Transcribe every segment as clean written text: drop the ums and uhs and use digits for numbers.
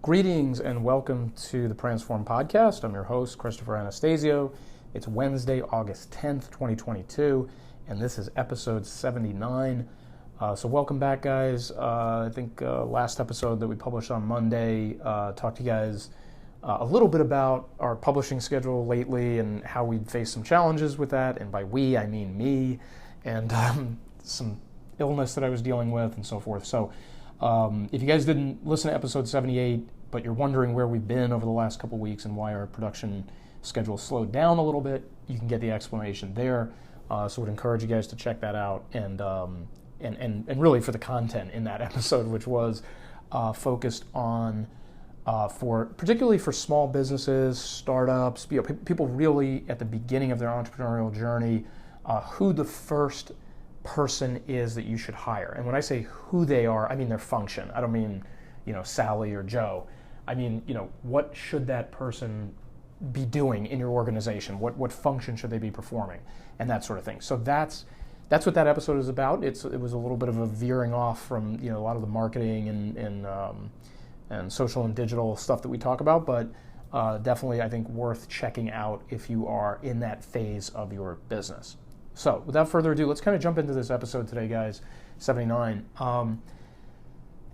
Greetings and welcome to the Transform Podcast. I'm your host, Christopher Anastasio. It's Wednesday, August 10th, 2022, and this is episode 79. So welcome back, guys. I think last episode that we published on Monday talked to you guys a little bit about our publishing schedule lately and how we faced some challenges with that. And by we, I mean me, and some illness that I was dealing with and so forth. So if you guys didn't listen to episode 78, but you're wondering where we've been over the last couple weeks and why our production schedule slowed down a little bit, you can get the explanation there. So would encourage you guys to check that out and really for the content in that episode, which was focused on particularly for small businesses, startups, people really at the beginning of their entrepreneurial journey, who the first person is that you should hire. And when I say who they are, I mean their function. I don't mean, Sally or Joe. I mean, what should that person be doing in your organization? What function should they be performing? And that sort of thing. So that's what that episode is about. It was a little bit of a veering off from, a lot of the marketing and social and digital stuff that we talk about, but definitely I think worth checking out if you are in that phase of your business. So without further ado, let's kind of jump into this episode today, guys, 79.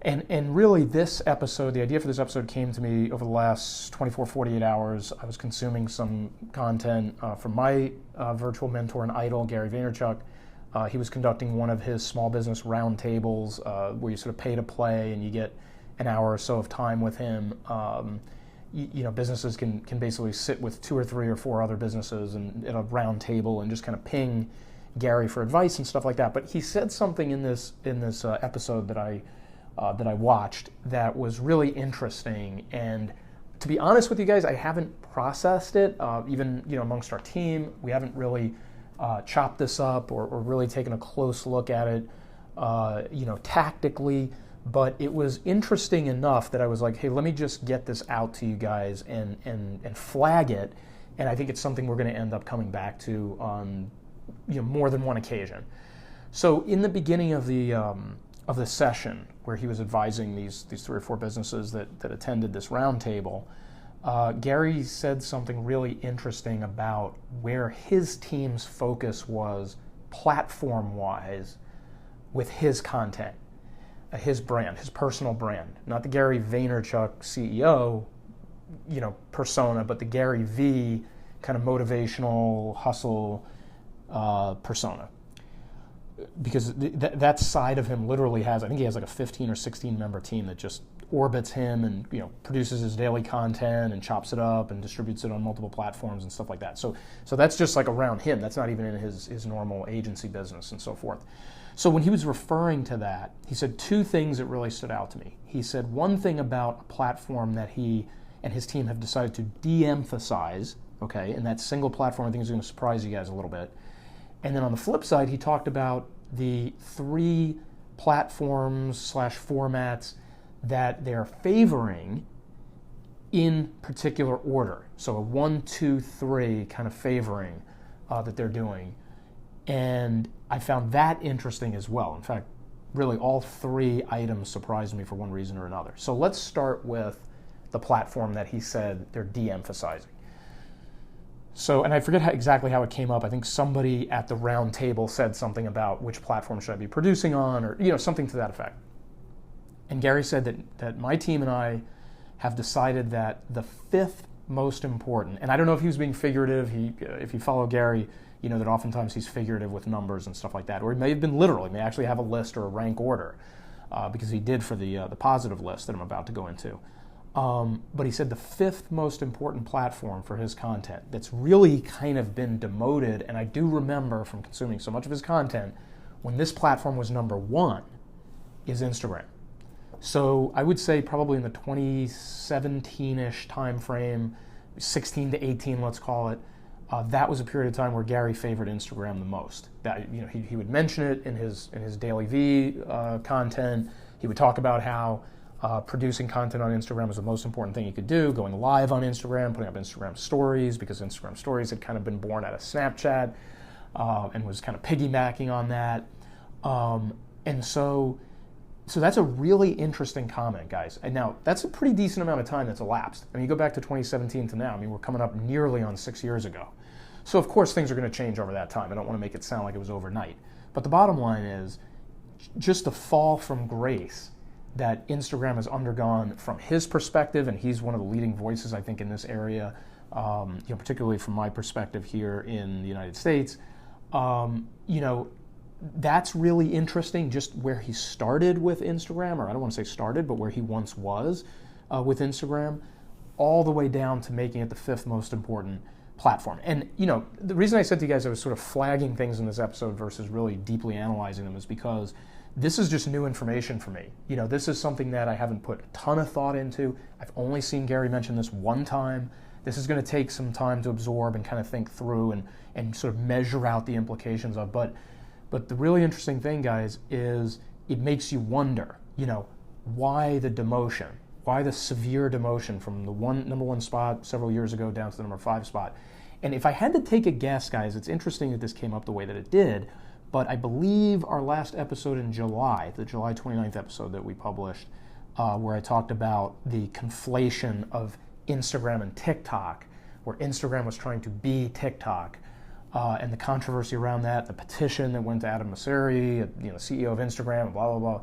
And really this episode, the idea for this episode came to me over the last 24, 48 hours. I was consuming some content from my virtual mentor and idol, Gary Vaynerchuk. He was conducting one of his small business roundtables where you sort of pay to play and you get an hour or so of time with him. Businesses can basically sit with 2 or 3 or 4 other businesses and at a round table and just kind of ping Gary for advice and stuff like that. But he said something in this episode that I watched that was really interesting. And to be honest with you guys, I haven't processed it. Even amongst our team, we haven't really chopped this up or really taken a close look at it, tactically. But it was interesting enough that I was like, hey, let me just get this out to you guys and flag it. And I think it's something we're going to end up coming back to on more than one occasion. So in the beginning of the session where he was advising these 3 or 4 businesses that attended this roundtable, Gary said something really interesting about where his team's focus was platform-wise with his content. His brand, his personal brand, not the Gary Vaynerchuk CEO, persona, but the Gary V kind of motivational hustle persona. Because that side of him literally has, I think he has like a 15 or 16 member team that just orbits him and produces his daily content and chops it up and distributes it on multiple platforms and stuff like that. So that's just like around him. That's not even in his normal agency business and so forth. So when he was referring to that, he said 2 things that really stood out to me. He said one thing about a platform that he and his team have decided to de-emphasize, okay, and that single platform I think is going to surprise you guys a little bit. And then on the flip side, he talked about the 3 platforms/formats that they're favoring in particular order. So a 1, 2, 3 kind of favoring that they're doing. And I found that interesting as well. In fact, really all 3 items surprised me for one reason or another. So let's start with the platform that he said they're de-emphasizing. So, and I forget exactly how it came up. I think somebody at the round table said something about which platform should I be producing on, or something to that effect. And Gary said that my team and I have decided that the 5th most important, and I don't know if he was being figurative. If you follow Gary, that oftentimes he's figurative with numbers and stuff like that, or he may have been literal. He may actually have a list or a rank order, because he did for the positive list that I'm about to go into. But he said the 5th most important platform for his content that's really kind of been demoted, and I do remember from consuming so much of his content, when this platform was number 1, is Instagram. So I would say probably in the 2017-ish time frame, 16 to 18, let's call it, that was a period of time where Gary favored Instagram the most. That he would mention it in his Daily V content. He would talk about how producing content on Instagram was the most important thing he could do, going live on Instagram, putting up Instagram stories, because Instagram stories had kind of been born out of Snapchat and was kind of piggybacking on that. And so So that's a really interesting comment, guys. And now, that's a pretty decent amount of time that's elapsed. I mean, you go back to 2017 to now, I mean, we're coming up nearly on 6 years ago. So of course things are going to change over that time. I don't want to make it sound like it was overnight. But the bottom line is just the fall from grace that Instagram has undergone from his perspective, and he's one of the leading voices, I think, in this area, particularly from my perspective here in the United States. That's really interesting, just where he started with Instagram, or I don't want to say started, but where he once was with Instagram, all the way down to making it the 5th most important platform. And, the reason I said to you guys I was sort of flagging things in this episode versus really deeply analyzing them is because this is just new information for me. This is something that I haven't put a ton of thought into. I've only seen Gary mention this one time. This is going to take some time to absorb and kind of think through and sort of measure out the implications of. But the really interesting thing, guys, is it makes you wonder, why the demotion? Why the severe demotion from the number one spot several years ago down to the number 5 spot? And if I had to take a guess, guys, it's interesting that this came up the way that it did, but I believe our last episode in July, the July 29th episode that we published, where I talked about the conflation of Instagram and TikTok, where Instagram was trying to be TikTok, and the controversy around that, the petition that went to Adam Mosseri, CEO of Instagram, blah, blah, blah.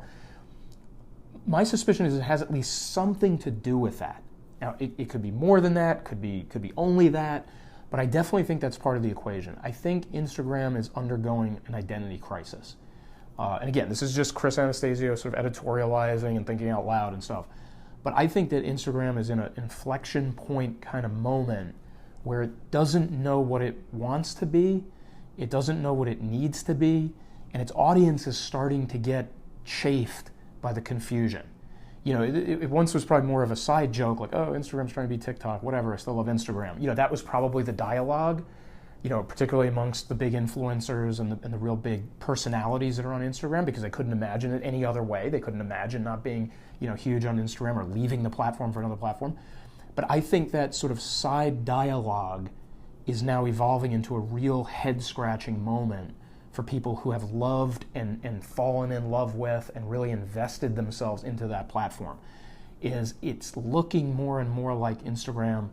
My suspicion is it has at least something to do with that. Now, it could be more than that, could be only that, but I definitely think that's part of the equation. I think Instagram is undergoing an identity crisis. And again, this is just Chris Anastasio sort of editorializing and thinking out loud and stuff. But I think that Instagram is in an inflection point kind of moment where it doesn't know what it wants to be, it doesn't know what it needs to be, and its audience is starting to get chafed by the confusion. It once was probably more of a side joke, like, oh, Instagram's trying to be TikTok, whatever, I still love Instagram. That was probably the dialogue, particularly amongst the big influencers and the real big personalities that are on Instagram, because they couldn't imagine it any other way. They couldn't imagine not being, huge on Instagram or leaving the platform for another platform. But I think that sort of side dialogue is now evolving into a real head-scratching moment for people who have loved and fallen in love with and really invested themselves into that platform. It's looking more and more like Instagram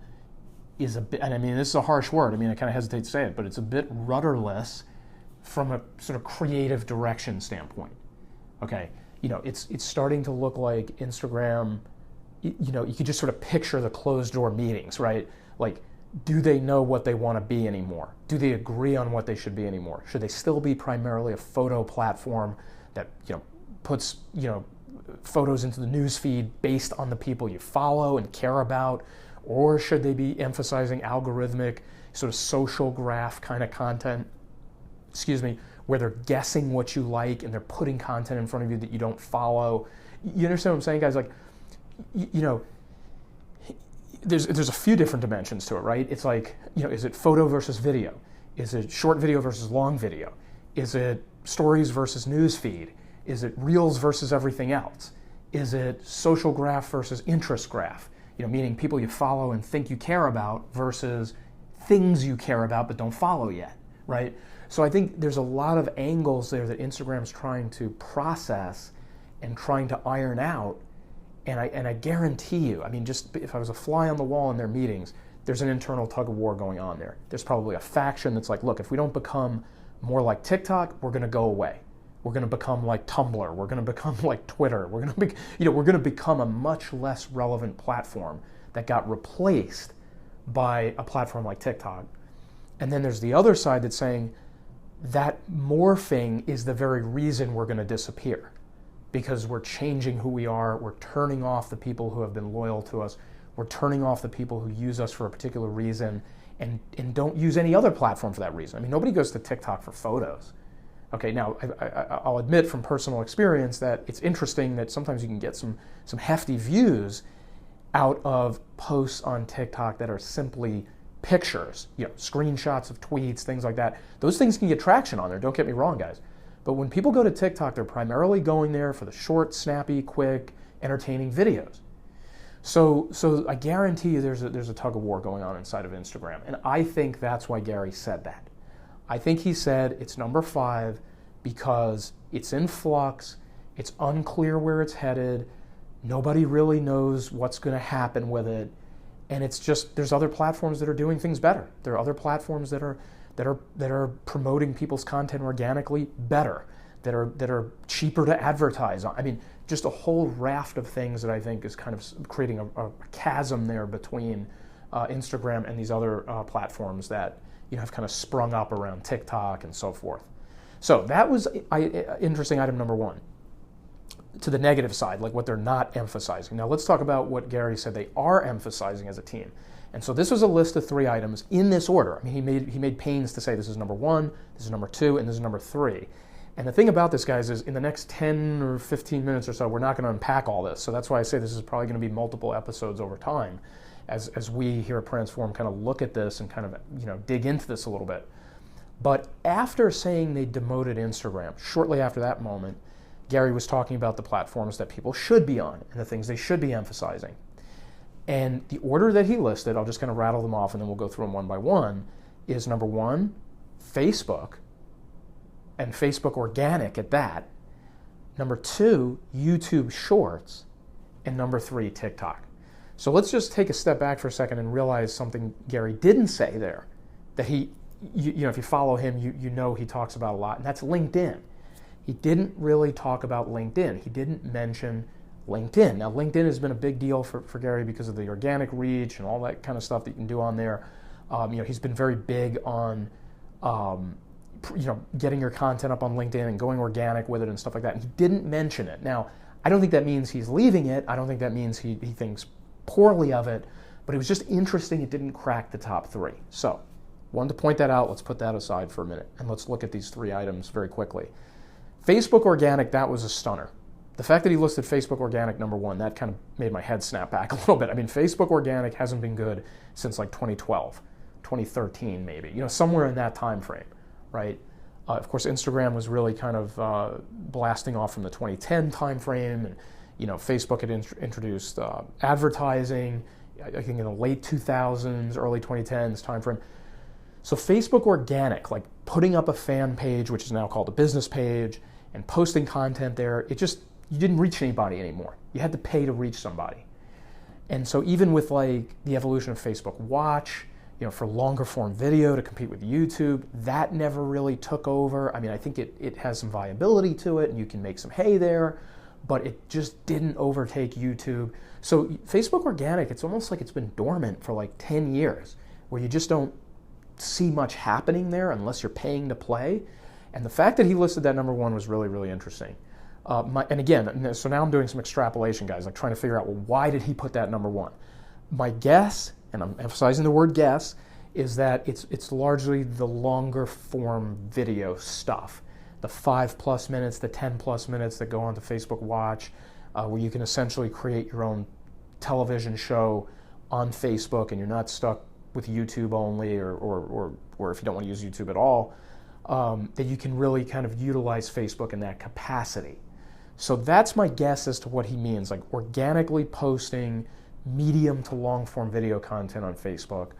is a bit, and I mean, this is a harsh word, I kind of hesitate to say it, but it's a bit rudderless from a sort of creative direction standpoint. Okay, it's starting to look like Instagram, you could just sort of picture the closed door meetings, right? Like, do they know what they want to be anymore? Do they agree on what they should be anymore? Should they still be primarily a photo platform that puts photos into the news feed based on the people you follow and care about, or should they be emphasizing algorithmic sort of social graph kind of content? Where they're guessing what you like and they're putting content in front of you that you don't follow. You understand what I'm saying, guys? Like, there's a few different dimensions to it, right? It's like, is it photo versus video? Is it short video versus long video? Is it stories versus news feed? Is it reels versus everything else? Is it social graph versus interest graph? Meaning people you follow and think you care about versus things you care about but don't follow yet, right? So I think there's a lot of angles there that Instagram's trying to process and trying to iron out. And I guarantee you, just if I was a fly on the wall in their meetings, there's an internal tug of war going on there. There's probably a faction that's like, look, if we don't become more like TikTok, we're going to go away. We're going to become like Tumblr. We're going to become like Twitter. We're going to become a much less relevant platform that got replaced by a platform like TikTok. And then there's the other side that's saying that morphing is the very reason we're going to disappear. Because we're changing who we are, we're turning off the people who have been loyal to us, we're turning off the people who use us for a particular reason and don't use any other platform for that reason. Nobody goes to TikTok for photos. Okay, now I'll admit from personal experience that it's interesting that sometimes you can get some hefty views out of posts on TikTok that are simply pictures, screenshots of tweets, things like that. Those things can get traction on there, don't get me wrong, guys. But when people go to TikTok, they're primarily going there for the short, snappy, quick, entertaining videos. So I guarantee you there's a tug of war going on inside of Instagram. And I think that's why Gary said that. I think he said it's number 5 because it's in flux It's unclear where it's headed. Nobody really knows what's going to happen with it. And it's just, there's other platforms that are doing things better. There are other platforms that are promoting people's content organically better, that are cheaper to advertise on. I mean, just a whole raft of things that I think is kind of creating a chasm there between Instagram and these other platforms that have kind of sprung up around TikTok and so forth. So that was interesting item number one. To the negative side, like what they're not emphasizing. Now let's talk about what Gary said they are emphasizing as a team. And so this was a list of 3 items in this order. I mean, he made pains to say this is number 1, this is number 2, and this is number 3. And the thing about this, guys, is in the next 10 or 15 minutes or so, we're not going to unpack all this. So that's why I say this is probably going to be multiple episodes over time as we here at Transform kind of look at this and kind of dig into this a little bit. But after saying they demoted Instagram, shortly after that moment, Gary was talking about the platforms that people should be on and the things they should be emphasizing. And the order that he listed, I'll just kind of rattle them off and then we'll go through them one by one, is number 1, Facebook, and Facebook Organic at that. Number 2, YouTube Shorts, and number 3, TikTok. So let's just take a step back for a second and realize something Gary didn't say there, that if you follow him, you know he talks about a lot, and that's LinkedIn. He didn't really talk about LinkedIn. He didn't mention LinkedIn. Now, LinkedIn has been a big deal for Gary because of the organic reach and all that kind of stuff that you can do on there. He's been very big on getting your content up on LinkedIn and going organic with it and stuff like that. And he didn't mention it. Now, I don't think that means he's leaving it. I don't think that means he thinks poorly of it. But it was just interesting it didn't crack the top 3. So, wanted to point that out. Let's put that aside for a minute. And let's look at these 3 items very quickly. Facebook Organic, that was a stunner. The fact that he listed Facebook Organic number 1, that kind of made my head snap back a little bit. I mean, Facebook Organic hasn't been good since like 2012, 2013 maybe, somewhere in that time frame, right? Of course, Instagram was really kind of blasting off from the 2010 time frame, and Facebook had introduced advertising, I think in the late 2000s, early 2010s time frame. So Facebook Organic, like putting up a fan page, which is now called a business page, and posting content there, you didn't reach anybody anymore. You had to pay to reach somebody. And so even with like the evolution of Facebook Watch, for longer form video to compete with YouTube, that never really took over. I mean, I think it has some viability to it and you can make some hay there, but it just didn't overtake YouTube. So Facebook Organic, it's almost like it's been dormant for like 10 years, where you just don't see much happening there unless you're paying to play. And the fact that he listed that number 1 was really, really interesting. And again, so now I'm doing some extrapolation, guys, like trying to figure out, well, why did he put that number 1? My guess, and I'm emphasizing the word guess, is that it's largely the longer form video stuff. The 5+ minutes, the 10+ minutes that go onto Facebook Watch, where you can essentially create your own television show on Facebook and you're not stuck with YouTube only, or if you don't want to use YouTube at all, that you can really kind of utilize Facebook in that capacity. So that's my guess as to what he means, like organically posting medium to long form video content on Facebook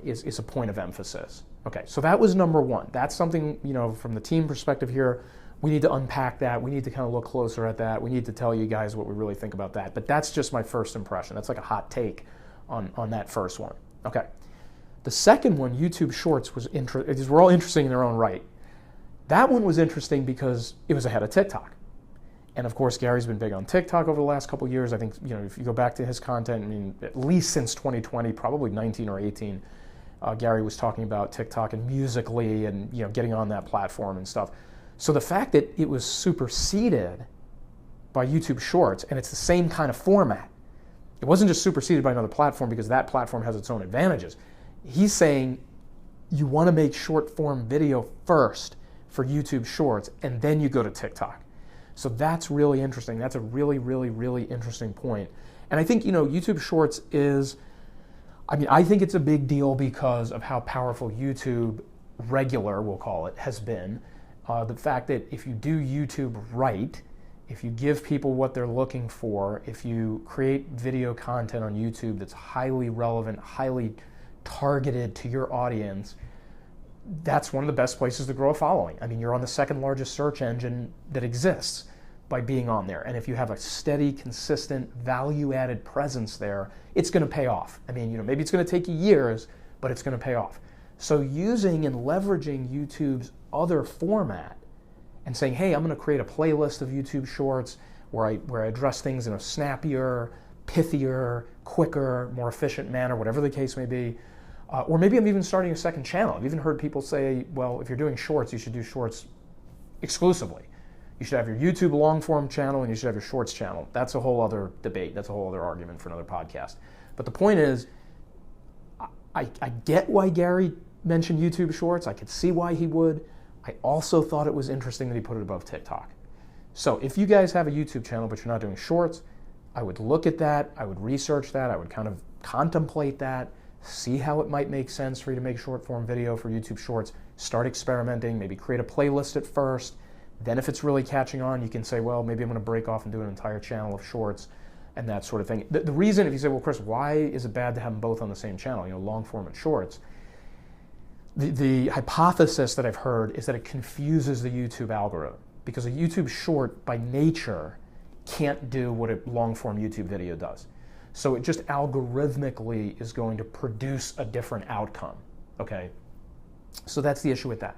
is a point of emphasis. Okay, so that was number 1. That's something, from the team perspective here, we need to unpack that. We need to kind of look closer at that. We need to tell you guys what we really think about that. But that's just my first impression. That's like a hot take on that first one. Okay. The second one, YouTube Shorts, was interesting. These were all interesting in their own right. That one was interesting because it was ahead of TikTok. And of course, Gary's been big on TikTok over the last couple of years. I think, if you go back to his content, I mean, at least since 2020, probably 19 or 18, Gary was talking about TikTok and Musical.ly and, getting on that platform and stuff. So the fact that it was superseded by YouTube Shorts, and it's the same kind of format. It wasn't just superseded by another platform because that platform has its own advantages. He's saying you want to make short form video first for YouTube Shorts, and then you go to TikTok. So that's really interesting. That's a really, really, really interesting point. And I think, YouTube Shorts I think it's a big deal because of how powerful YouTube regular, we'll call it, has been. The fact that if you do YouTube right, if you give people what they're looking for, if you create video content on YouTube that's highly relevant, highly targeted to your audience, that's one of the best places to grow a following. I mean, you're on the second largest search engine that exists. by being on there. And if you have a steady, consistent, value-added presence there, it's going to pay off. I mean, maybe it's going to take you years, but it's going to pay off. So using and leveraging YouTube's other format and saying, hey, I'm going to create a playlist of YouTube Shorts where I address things in a snappier, pithier, quicker, more efficient manner, whatever the case may be. Or maybe I'm even starting a second channel. I've even heard people say, well, if you're doing Shorts, you should do Shorts exclusively. You should have your YouTube long-form channel and you should have your Shorts channel. That's a whole other debate. That's a whole other argument for another podcast. But the point is, I get why Gary mentioned YouTube Shorts. I could see why he would. I also thought it was interesting that he put it above TikTok. So if you guys have a YouTube channel but you're not doing Shorts, I would look at that. I would research that. I would kind of contemplate that, see how it might make sense for you to make short-form video for YouTube Shorts. Start experimenting. Maybe create a playlist at first. Then if it's really catching on, you can say, well, maybe I'm going to break off and do an entire channel of Shorts and that sort of thing. The reason, if you say, well, Chris, why is it bad to have them both on the same channel, long form and Shorts? The hypothesis that I've heard is that it confuses the YouTube algorithm because a YouTube Short by nature can't do what a long form YouTube video does. So it just algorithmically is going to produce a different outcome, okay? So that's the issue with that.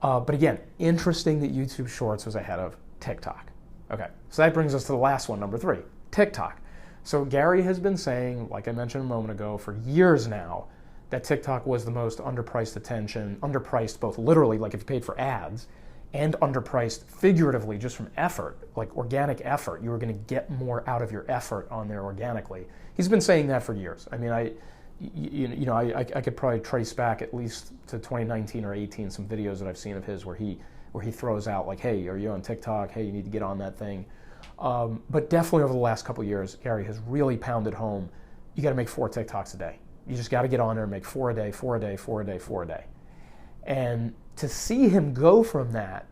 But again, interesting that YouTube Shorts was ahead of TikTok. Okay, so that brings us to the last one, number 3, TikTok. So Gary has been saying, like I mentioned a moment ago, for years now, that TikTok was the most underpriced both literally, like if you paid for ads, and underpriced figuratively just from effort, like organic effort. You were going to get more out of your effort on there organically. He's been saying that for years. I mean, I could probably trace back at least to 2019 or 18 some videos that I've seen of his where he throws out like, hey, are you on TikTok? Hey, you need to get on that thing. But definitely over the last couple of years, Gary has really pounded home, you got to make 4 TikToks a day. You just got to get on there and make 4 a day, 4 a day, 4 a day, 4 a day. And to see him go from that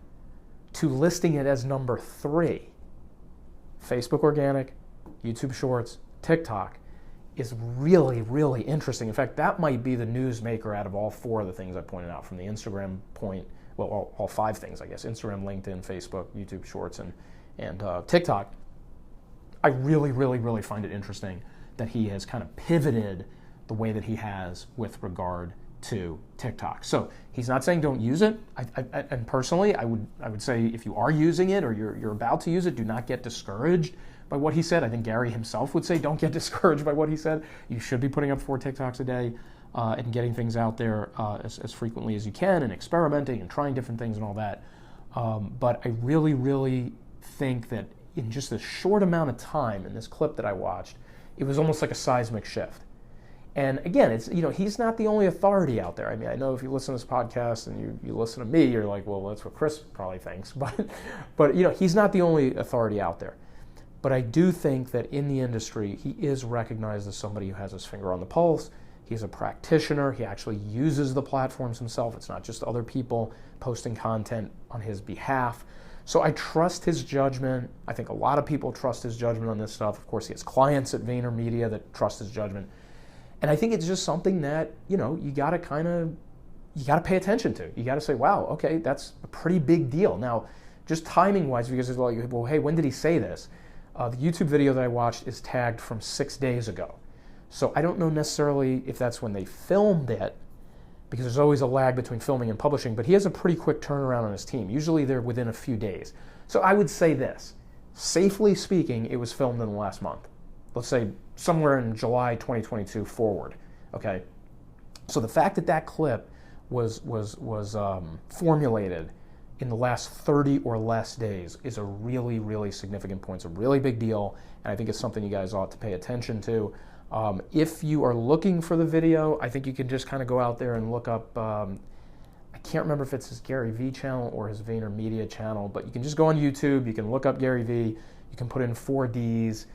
to listing it as number 3, Facebook Organic, YouTube Shorts, TikTok, is really, really interesting. In fact, that might be the newsmaker out of all 4 of the things I pointed out from the Instagram point, well, all 5 things, I guess, Instagram, LinkedIn, Facebook, YouTube Shorts, and TikTok. I really, really, really find it interesting that he has kind of pivoted the way that he has with regard to TikTok. So he's not saying don't use it. And personally, I would say if you are using it or you're about to use it, do not get discouraged by what he said. I think Gary himself would say don't get discouraged by what he said. You should be putting up 4 TikToks a day and getting things out there as frequently as you can and experimenting and trying different things and all that. But I really, really think that in just a short amount of time in this clip that I watched, it was almost like a seismic shift. And again, it's he's not the only authority out there. I mean, I know if you listen to this podcast and you listen to me, you're like, well, that's what Chris probably thinks. But he's not the only authority out there. But I do think that in the industry, he is recognized as somebody who has his finger on the pulse. He's a practitioner. He actually uses the platforms himself. It's not just other people posting content on his behalf. So I trust his judgment. I think a lot of people trust his judgment on this stuff. Of course, he has clients at VaynerMedia that trust his judgment. And I think it's just something that, you got to pay attention to. You got to say, wow, okay, that's a pretty big deal. Now, just timing-wise, because it's like, well, hey, when did he say this? The YouTube video that I watched is tagged from 6 days ago. So I don't know necessarily if that's when they filmed it, because there's always a lag between filming and publishing, but he has a pretty quick turnaround on his team. Usually they're within a few days. So I would say this, safely speaking, it was filmed in the last month. Let's say somewhere in July 2022 forward, okay? So the fact that that clip was formulated in the last 30 or less days is a really, really significant point. It's a really big deal, and I think it's something you guys ought to pay attention to. If you are looking for the video, I think you can just kind of go out there and look up, I can't remember if it's his Gary Vee channel or his VaynerMedia channel, but you can just go on YouTube, you can look up Gary Vee, you can put in 4Ds,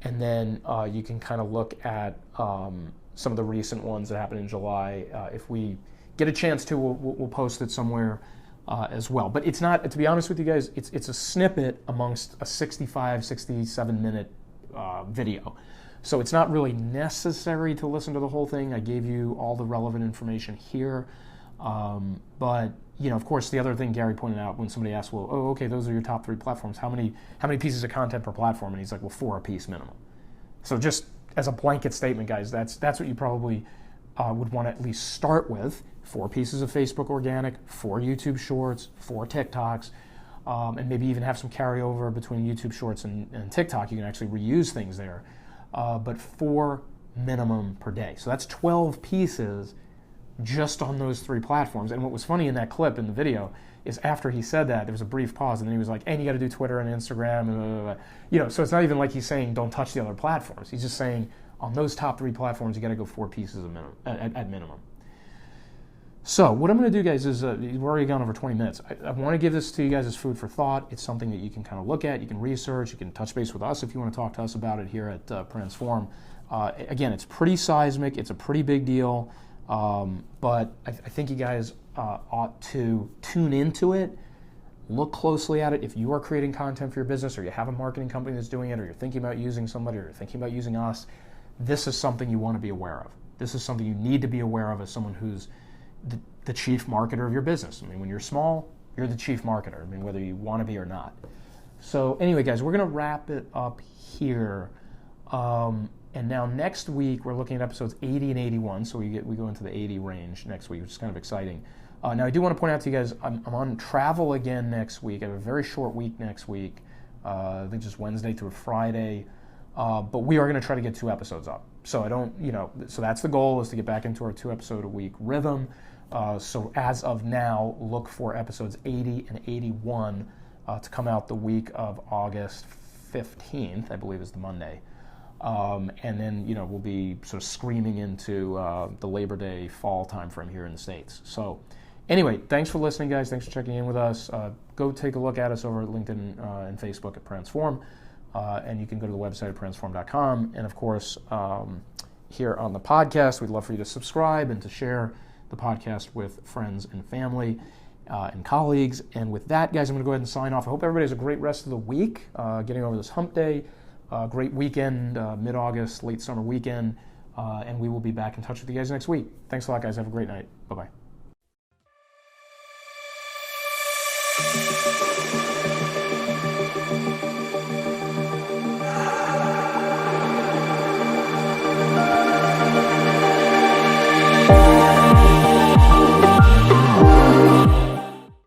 and then you can kind of look at some of the recent ones that happened in July. If we get a chance to, we'll post it somewhere as well. But it's not, to be honest with you guys, it's a snippet amongst a 65, 67 minute video. So it's not really necessary to listen to the whole thing. I gave you all the relevant information here. But of course, the other thing Gary pointed out when somebody asked, well, oh, okay, those are your top 3 platforms. How many pieces of content per platform? And he's like, well, 4 a piece minimum. So just as a blanket statement, guys, that's what you probably would want to at least start with. 4 pieces of Facebook organic, 4 YouTube Shorts, 4 TikToks, and maybe even have some carryover between YouTube Shorts and TikTok. You can actually reuse things there. But 4 minimum per day. So that's 12 pieces just on those 3 platforms. And what was funny in that clip in the video is after he said that, there was a brief pause, and then he was like, and you got to do Twitter and Instagram, and so it's not even like he's saying don't touch the other platforms. He's just saying on those top 3 platforms, you got to go 4 pieces at minimum. So what I'm going to do, guys, is we've already gone over 20 minutes. I want to give this to you guys as food for thought. It's something that you can kind of look at, you can research, you can touch base with us if you want to talk to us about it here at Transform. Again, it's pretty seismic. It's a pretty big deal. But I think you guys ought to tune into it, look closely at it. If you are creating content for your business, or you have a marketing company that's doing it, or you're thinking about using somebody, or you're thinking about using us, this is something you want to be aware of. This is something you need to be aware of as someone who's the chief marketer of your business. I mean, when you're small, you're the chief marketer. I mean, whether you want to be or not. So anyway, guys, we're going to wrap it up here. And now next week, we're looking at episodes 80 and 81. So we go into the 80 range next week, which is kind of exciting. Now, I do want to point out to you guys, I'm on travel again next week. I have a very short week next week. I think just Wednesday through Friday. But we are going to try to get 2 episodes up. So so that's the goal, is to get back into our 2 episode a week rhythm. So as of now, look for episodes 80 and 81 to come out the week of August 15th, I believe is the Monday. And then, we'll be sort of screaming into the Labor Day fall time frame here in the States. So anyway, thanks for listening, guys. Thanks for checking in with us. Go take a look at us over at LinkedIn and Facebook at Transform. And you can go to the website at transform.com. And of course, here on the podcast, we'd love for you to subscribe and to share the podcast with friends and family and colleagues. And with that, guys, I'm going to go ahead and sign off. I hope everybody has a great rest of the week, getting over this hump day. Great weekend, mid-August, late summer weekend. And we will be back in touch with you guys next week. Thanks a lot, guys. Have a great night. Bye-bye.